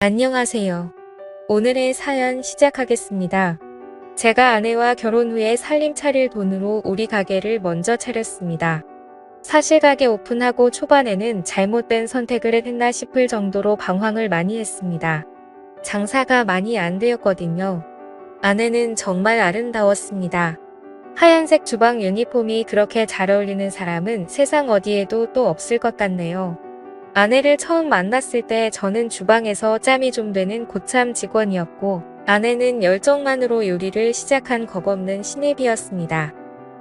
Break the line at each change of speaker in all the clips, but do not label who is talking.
안녕하세요. 오늘의 사연 시작하겠습니다. 제가 아내와 결혼 후에 살림 차릴 돈으로 우리 가게를 먼저 차렸습니다. 사실 가게 오픈하고 초반에는 잘못된 선택을 했나 싶을 정도로 방황을 많이 했습니다. 장사가 많이 안 되었거든요. 아내는 정말 아름다웠습니다. 하얀색 주방 유니폼이 그렇게 잘 어울리는 사람은 세상 어디에도 또 없을 것 같네요. 아내를 처음 만났을 때 저는 주방에서 짬이 좀 되는 고참 직원이었고, 아내는 열정만으로 요리를 시작한 겁없는 신입이었습니다.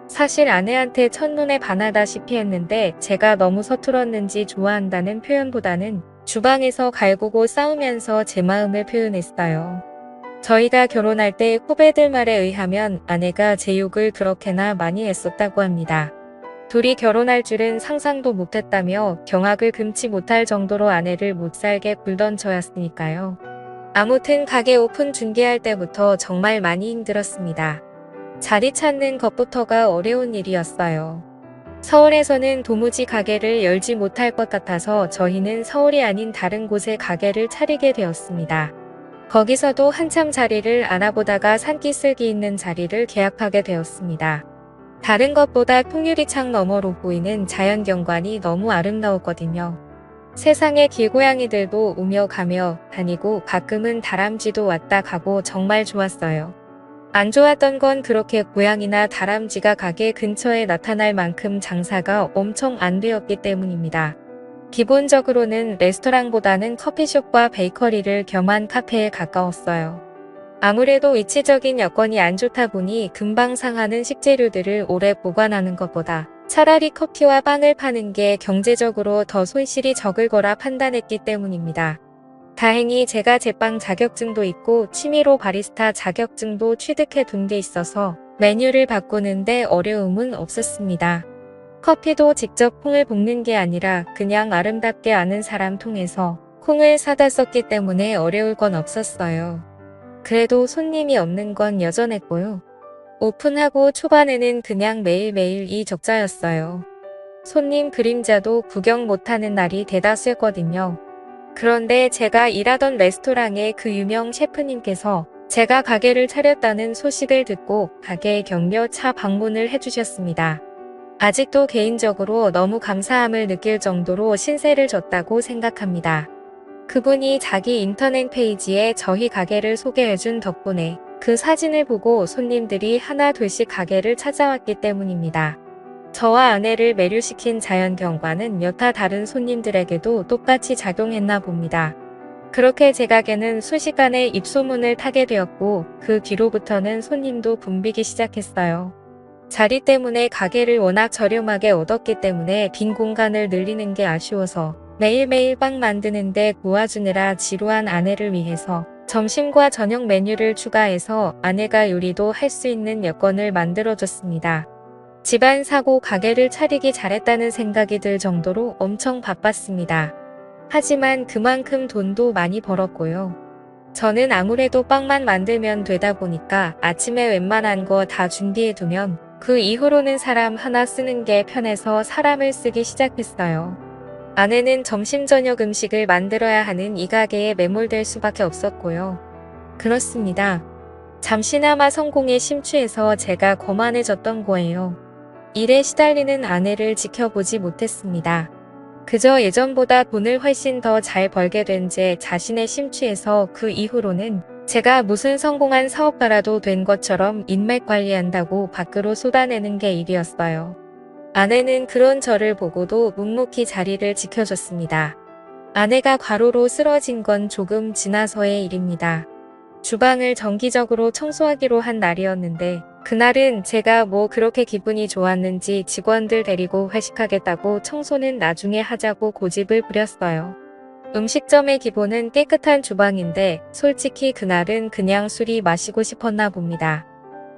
사실 아내한테 첫눈에 반하다시피 했는데 제가 너무 서툴었는지 좋아한다는 표현보다는 주방에서 갈구고 싸우면서 제 마음을 표현했어요. 저희가 결혼할 때 후배들 말에 의하면 아내가 제 욕을 그렇게나 많이 했었다고 합니다. 둘이 결혼할 줄은 상상도 못했다며 경악을 금치 못할 정도로 아내를 못살게 굴던 저였으니까요. 아무튼 가게 오픈 준비할 때부터 정말 많이 힘들었습니다. 자리 찾는 것부터가 어려운 일이었어요. 서울에서는 도무지 가게를 열지 못할 것 같아서 저희는 서울이 아닌 다른 곳에 가게를 차리게 되었습니다. 거기서도 한참 자리를 알아보다가 산기슭이 있는 자리를 계약하게 되었습니다. 다른 것보다 통유리창 너머로 보이는 자연경관이 너무 아름다웠거든요. 세상에 길고양이들도 오며 가며 다니고 가끔은 다람쥐도 왔다 가고 정말 좋았어요. 안 좋았던 건 그렇게 고양이나 다람쥐가 가게 근처에 나타날 만큼 장사가 엄청 안 되었기 때문입니다. 기본적으로는 레스토랑보다는 커피숍과 베이커리를 겸한 카페에 가까웠어요. 아무래도 위치적인 여건이 안 좋다 보니 금방 상하는 식재료들을 오래 보관하는 것보다 차라리 커피와 빵을 파는 게 경제적으로 더 손실이 적을 거라 판단했기 때문입니다. 다행히 제가 제빵 자격증도 있고 취미로 바리스타 자격증도 취득해 둔 게 있어서 메뉴를 바꾸는데 어려움은 없었습니다. 커피도 직접 콩을 볶는 게 아니라 그냥 아름답게 아는 사람 통해서 콩을 사다 썼기 때문에 어려울 건 없었어요. 그래도 손님이 없는 건 여전했고요. 오픈하고 초반에는 그냥 매일매일 적자였어요. 손님 그림자도 구경 못하는 날이 대다수였거든요. 그런데 제가 일하던 레스토랑의 그 유명 셰프님께서 제가 가게를 차렸다는 소식을 듣고 가게에 격려차 방문을 해주셨습니다. 아직도 개인적으로 너무 감사함을 느낄 정도로 신세를 졌다고 생각합니다. 그분이 자기 인터넷 페이지에 저희 가게를 소개해준 덕분에 그 사진을 보고 손님들이 하나 둘씩 가게를 찾아왔기 때문입니다. 저와 아내를 매료시킨 자연경관은 여타 다른 손님들에게도 똑같이 작용했나 봅니다. 그렇게 제 가게는 순식간에 입소문을 타게 되었고 그 뒤로부터는 손님도 붐비기 시작했어요. 자리 때문에 가게를 워낙 저렴하게 얻었기 때문에 빈 공간을 늘리는 게 아쉬워서 매일매일 빵 만드는데 도와주느라 지루한 아내를 위해서 점심과 저녁 메뉴를 추가해서 아내가 요리도 할 수 있는 여건을 만들어줬습니다. 집안 사고 가게를 차리기 잘했다는 생각이 들 정도로 엄청 바빴습니다. 하지만 그만큼 돈도 많이 벌었고요. 저는 아무래도 빵만 만들면 되다 보니까 아침에 웬만한 거 다 준비해두면 그 이후로는 사람 하나 쓰는 게 편해서 사람을 쓰기 시작했어요. 아내는 점심 저녁 음식을 만들어야 하는 이 가게에 매몰될 수밖에 없었고요. 그렇습니다. 잠시나마 성공에 심취해서 제가 거만해졌던 거예요. 일에 시달리는 아내를 지켜보지 못했습니다. 그저 예전보다 돈을 훨씬 더 잘 벌게 된 제 자신에 심취해서 그 이후로는 제가 무슨 성공한 사업가라도 된 것처럼 인맥 관리한다고 밖으로 쏟아내는 게 일이었어요. 아내는 그런 저를 보고도 묵묵히 자리를 지켜줬습니다. 아내가 과로로 쓰러진 건 조금 지나서의 일입니다. 주방을 정기적으로 청소하기로 한 날이었는데 그날은 제가 뭐 그렇게 기분이 좋았는지 직원들 데리고 회식하겠다고 청소는 나중에 하자고 고집을 부렸어요. 음식점의 기본은 깨끗한 주방인데 솔직히 그날은 그냥 술이 마시고 싶었나 봅니다.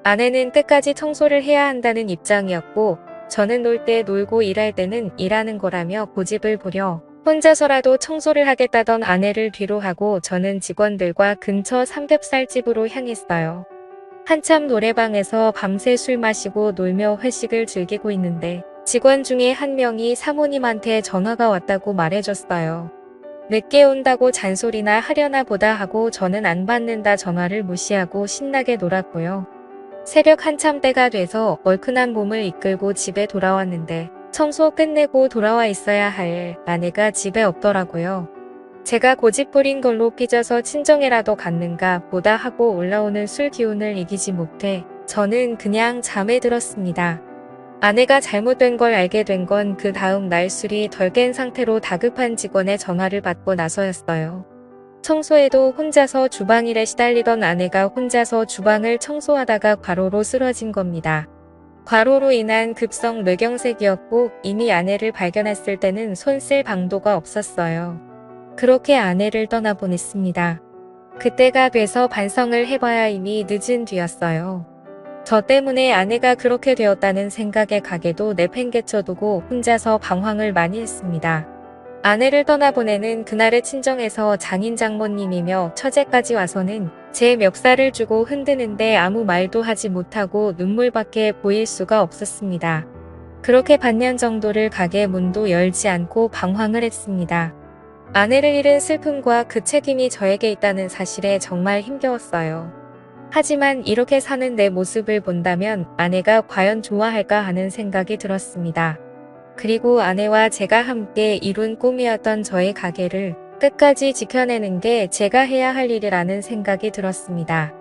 아내는 끝까지 청소를 해야 한다는 입장이었고 저는 놀 때 놀고 일할 때는 일하는 거라며 고집을 부려 혼자서라도 청소를 하겠다던 아내를 뒤로 하고 저는 직원들과 근처 삼겹살집으로 향했어요. 한참 노래방에서 밤새 술 마시고 놀며 회식을 즐기고 있는데 직원 중에 한 명이 사모님한테 전화가 왔다고 말해줬어요. 늦게 온다고 잔소리나 하려나 보다 하고 저는 안 받는다 전화를 무시하고 신나게 놀았고요. 새벽 한참 때가 돼서 얼큰한 몸을 이끌고 집에 돌아왔는데 청소 끝내고 돌아와 있어야 할 아내가 집에 없더라고요. 제가 고집부린 걸로 삐져서 친정에라도 갔는가 보다 하고 올라오는 술 기운을 이기지 못해 저는 그냥 잠에 들었습니다. 아내가 잘못된 걸 알게 된 건 그 다음 날 술이 덜 깬 상태로 다급한 직원의 전화를 받고 나서였어요. 청소에도 혼자서 주방일에 시달리던 아내가 혼자서 주방을 청소하다가 과로로 쓰러진 겁니다. 과로로 인한 급성 뇌경색이었고 이미 아내를 발견했을 때는 손 쓸 방도가 없었어요. 그렇게 아내를 떠나보냈습니다. 그때가 돼서 반성을 해봐야 이미 늦은 뒤였어요. 저 때문에 아내가 그렇게 되었다는 생각에 가게도 내팽개쳐두고 혼자서 방황을 많이 했습니다. 아내를 떠나보내는 그날의 친정에서 장인 장모님이며 처제까지 와서는 제 멱살을 주고 흔드는데 아무 말도 하지 못하고 눈물밖에 보일 수가 없었습니다. 그렇게 반년 정도를 가게 문도 열지 않고 방황을 했습니다. 아내를 잃은 슬픔과 그 책임이 저에게 있다는 사실에 정말 힘겨웠어요. 하지만 이렇게 사는 내 모습을 본다면 아내가 과연 좋아할까 하는 생각이 들었습니다. 그리고 아내와 제가 함께 이룬 꿈이었던 저의 가게를 끝까지 지켜내는 게 제가 해야 할 일이라는 생각이 들었습니다.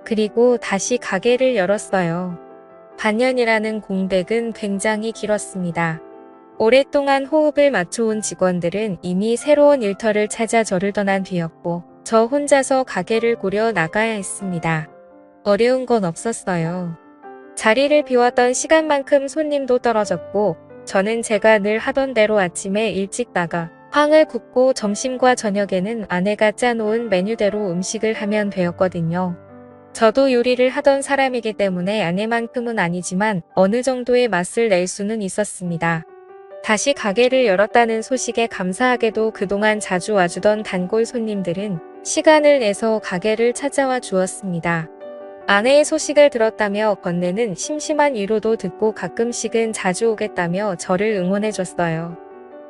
그리고 다시 가게를 열었어요. 반년이라는 공백은 굉장히 길었습니다. 오랫동안 호흡을 맞춰온 직원들은 이미 새로운 일터를 찾아 저를 떠난 뒤였고 저 혼자서 가게를 꾸려 나가야 했습니다. 어려운 건 없었어요. 자리를 비웠던 시간만큼 손님도 떨어졌고 저는 제가 늘 하던 대로 아침에 일찍 나가 빵을 굽고 점심과 저녁에는 아내가 짜놓은 메뉴대로 음식을 하면 되었거든요. 저도 요리를 하던 사람이기 때문에 아내만큼은 아니지만 어느 정도의 맛을 낼 수는 있었습니다. 다시 가게를 열었다는 소식에 감사하게도 그동안 자주 와주던 단골 손님들은 시간을 내서 가게를 찾아와 주었습니다. 아내의 소식을 들었다며 건네는 심심한 위로도 듣고 가끔씩은 자주 오겠다며 저를 응원해줬어요.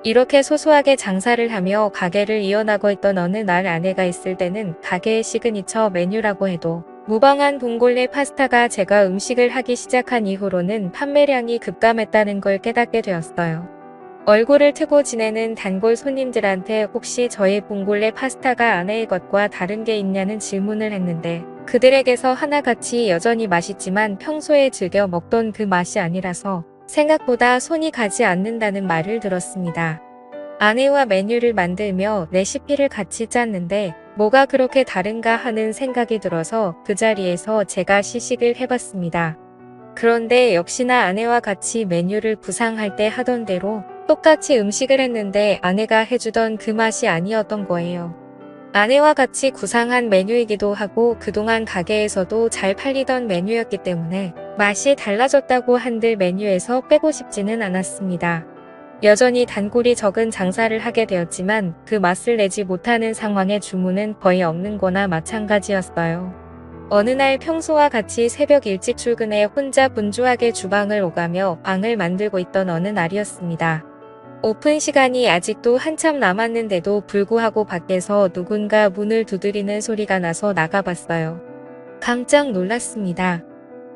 이렇게 소소하게 장사를 하며 가게를 이어나고 있던 어느 날 아내가 있을 때는 가게의 시그니처 메뉴라고 해도 무방한 봉골레 파스타가 제가 음식을 하기 시작한 이후로는 판매량이 급감했다는 걸 깨닫게 되었어요. 얼굴을 트고 지내는 단골 손님들한테 혹시 저의 봉골레 파스타가 아내의 것과 다른 게 있냐는 질문을 했는데 그들에게서 하나같이 여전히 맛있지만 평소에 즐겨 먹던 그 맛이 아니라서 생각보다 손이 가지 않는다는 말을 들었습니다. 아내와 메뉴를 만들며 레시피를 같이 짰는데 뭐가 그렇게 다른가 하는 생각이 들어서 그 자리에서 제가 시식을 해봤습니다. 그런데 역시나 아내와 같이 메뉴를 구상할 때 하던 대로 똑같이 음식을 했는데 아내가 해주던 그 맛이 아니었던 거예요. 아내와 같이 구상한 메뉴이기도 하고 그동안 가게에서도 잘 팔리던 메뉴였기 때문에 맛이 달라졌다고 한들 메뉴에서 빼고 싶지는 않았습니다. 여전히 단골이 적은 장사를 하게 되었지만 그 맛을 내지 못하는 상황에 주문은 거의 없는 거나 마찬가지였어요. 어느 날 평소와 같이 새벽 일찍 출근해 혼자 분주하게 주방을 오가며 빵을 만들고 있던 어느 날이었습니다. 오픈 시간이 아직도 한참 남았는데도 불구하고 밖에서 누군가 문을 두드리는 소리가 나서 나가봤어요. 깜짝 놀랐습니다.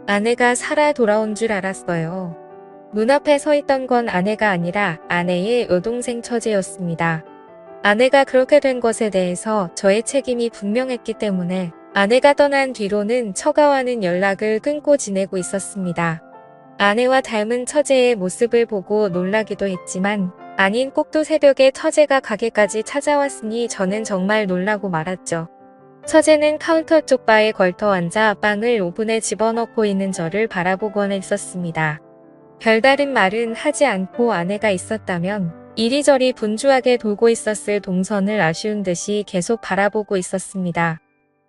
아내가 살아 돌아온 줄 알았어요. 눈앞에 서 있던 건 아내가 아니라 아내의 여동생 처제였습니다. 아내가 그렇게 된 것에 대해서 저의 책임이 분명했기 때문에 아내가 떠난 뒤로는 처가와는 연락을 끊고 지내고 있었습니다. 아내와 닮은 처제의 모습을 보고 놀라기도 했지만 아닌 꼭두 새벽에 처제가 가게까지 찾아왔으니 저는 정말 놀라고 말았죠. 처제는 카운터 쪽 바에 걸터 앉아 빵을 오븐에 집어넣고 있는 저를 바라보곤 했었습니다. 별다른 말은 하지 않고 아내가 있었다면 이리저리 분주하게 돌고 있었을 동선을 아쉬운 듯이 계속 바라보고 있었습니다.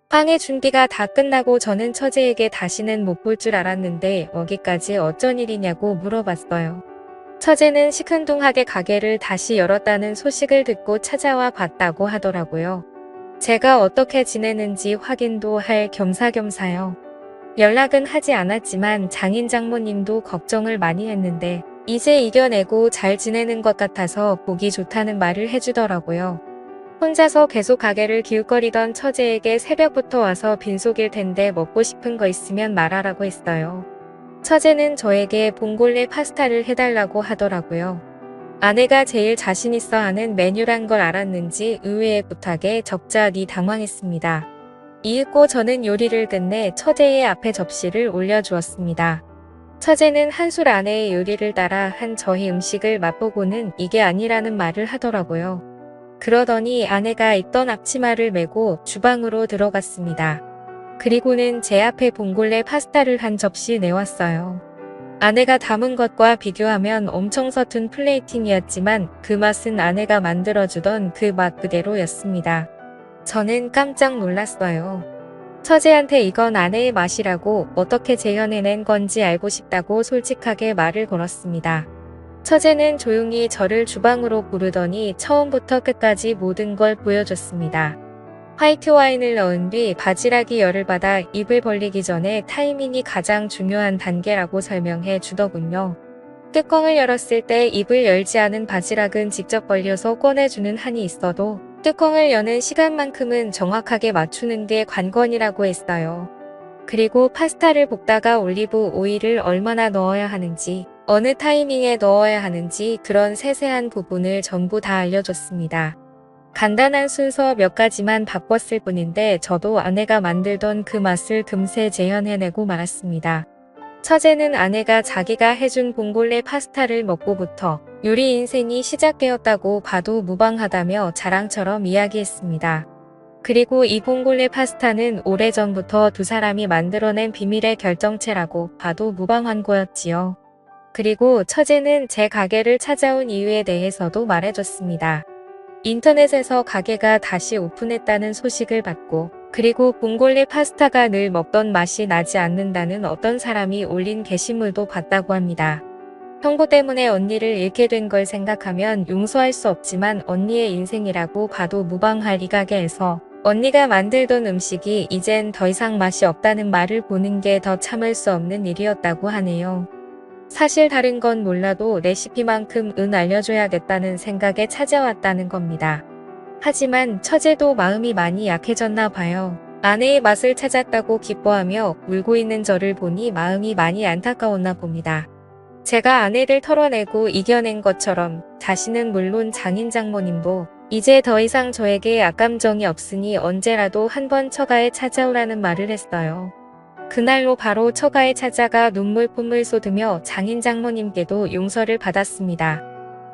빵의 준비가 다 끝나고 저는 처제에게 다시는 못 볼 줄 알았는데 여기까지 어쩐 일이냐고 물어봤어요. 처제는 시큰둥하게 가게를 다시 열었다는 소식을 듣고 찾아와 봤다고 하더라고요. 제가 어떻게 지내는지 확인도 할 겸사겸사요. 연락은 하지 않았지만 장인 장모님도 걱정을 많이 했는데 이제 이겨내고 잘 지내는 것 같아서 보기 좋다는 말을 해주더라고요. 혼자서 계속 가게를 기웃거리던 처제에게 새벽부터 와서 빈속일 텐데 먹고 싶은 거 있으면 말하라고 했어요. 처제는 저에게 봉골레 파스타를 해달라고 하더라고요. 아내가 제일 자신 있어 하는 메뉴란 걸 알았는지 의외의 부탁에 적잖이 당황했습니다. 이윽고 저는 요리를 끝내 처제의 앞에 접시를 올려주었습니다. 처제는 한술 아내의 요리를 따라 한 저희 음식을 맛보고는 이게 아니라는 말을 하더라고요. 그러더니 아내가 입던 앞치마를 메고 주방으로 들어갔습니다. 그리고는 제 앞에 봉골레 파스타를 한 접시 내왔어요. 아내가 담은 것과 비교하면 엄청 서툰 플레이팅이었지만 그 맛은 아내가 만들어주던 그 맛 그대로였습니다. 저는 깜짝 놀랐어요. 처제한테 이건 아내의 맛이라고 어떻게 재현해낸 건지 알고 싶다고 솔직하게 말을 걸었습니다. 처제는 조용히 저를 주방으로 부르더니 처음부터 끝까지 모든 걸 보여줬습니다. 화이트 와인을 넣은 뒤 바지락이 열을 받아 입을 벌리기 전에 타이밍이 가장 중요한 단계라고 설명해 주더군요. 뚜껑을 열었을 때 입을 열지 않은 바지락은 직접 벌려서 꺼내주는 한이 있어도 뚜껑을 여는 시간만큼은 정확하게 맞추는 게 관건이라고 했어요. 그리고 파스타를 볶다가 올리브 오일을 얼마나 넣어야 하는지, 어느 타이밍에 넣어야 하는지 그런 세세한 부분을 전부 다 알려줬습니다. 간단한 순서 몇 가지만 바꿨을 뿐인데 저도 아내가 만들던 그 맛을 금세 재현해내고 말았습니다. 처제는 아내가 자기가 해준 봉골레 파스타를 먹고부터 요리 인생이 시작되었다고 봐도 무방하다며 자랑처럼 이야기했습니다. 그리고 이 봉골레 파스타는 오래전부터 두 사람이 만들어낸 비밀의 결정체라고 봐도 무방한 거였지요. 그리고 처제는 제 가게를 찾아온 이유에 대해서도 말해줬습니다. 인터넷에서 가게가 다시 오픈했다는 소식을 받고 그리고 봉골레 파스타가 늘 먹던 맛이 나지 않는다는 어떤 사람이 올린 게시물도 봤다고 합니다. 형부 때문에 언니를 잃게 된 걸 생각하면 용서할 수 없지만 언니의 인생이라고 봐도 무방할 이 가게에서 언니가 만들던 음식이 이젠 더 이상 맛이 없다는 말을 보는 게 더 참을 수 없는 일이었다고 하네요. 사실 다른 건 몰라도 레시피만큼은 알려줘야겠다는 생각에 찾아왔다는 겁니다. 하지만 처제도 마음이 많이 약해졌나 봐요. 아내의 맛을 찾았다고 기뻐하며 울고 있는 저를 보니 마음이 많이 안타까웠나 봅니다. 제가 아내를 털어내고 이겨낸 것처럼 자신은 물론 장인 장모님도 이제 더 이상 저에게 악감정이 없으니 언제라도 한번 처가에 찾아오라는 말을 했어요. 그날로 바로 처가에 찾아가 눈물뿐을 쏟으며 장인 장모님께도 용서를 받았습니다.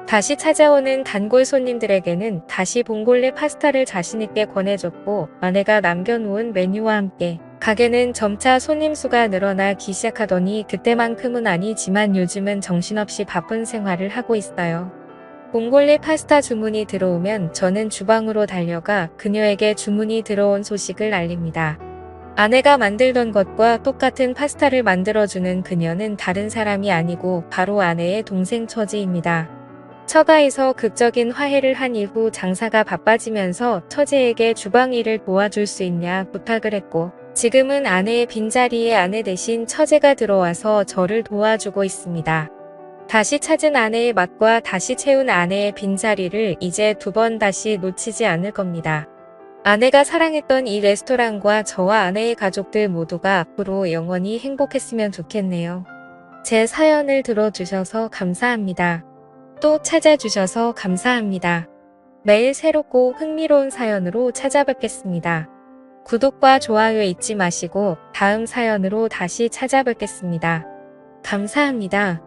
다시 찾아오는 단골 손님들에게는 다시 봉골레 파스타를 자신있게 권해줬고 아내가 남겨놓은 메뉴와 함께 가게는 점차 손님 수가 늘어나기 시작하더니 그때만큼은 아니지만 요즘은 정신없이 바쁜 생활을 하고 있어요. 봉골레 파스타 주문이 들어오면 저는 주방으로 달려가 그녀에게 주문이 들어온 소식을 알립니다. 아내가 만들던 것과 똑같은 파스타를 만들어주는 그녀는 다른 사람이 아니고 바로 아내의 동생 처제입니다. 처가에서 극적인 화해를 한 이후 장사가 바빠지면서 처제에게 주방 일을 도와줄 수 있냐 부탁을 했고 지금은 아내의 빈자리에 아내 대신 처제가 들어와서 저를 도와주고 있습니다. 다시 찾은 아내의 맛과 다시 채운 아내의 빈자리를 이제 두 번 다시 놓치지 않을 겁니다. 아내가 사랑했던 이 레스토랑과 저와 아내의 가족들 모두가 앞으로 영원히 행복했으면 좋겠네요. 제 사연을 들어주셔서 감사합니다. 또 찾아주셔서 감사합니다. 매일 새롭고 흥미로운 사연으로 찾아뵙겠습니다. 구독과 좋아요 잊지 마시고 다음 사연으로 다시 찾아뵙겠습니다. 감사합니다.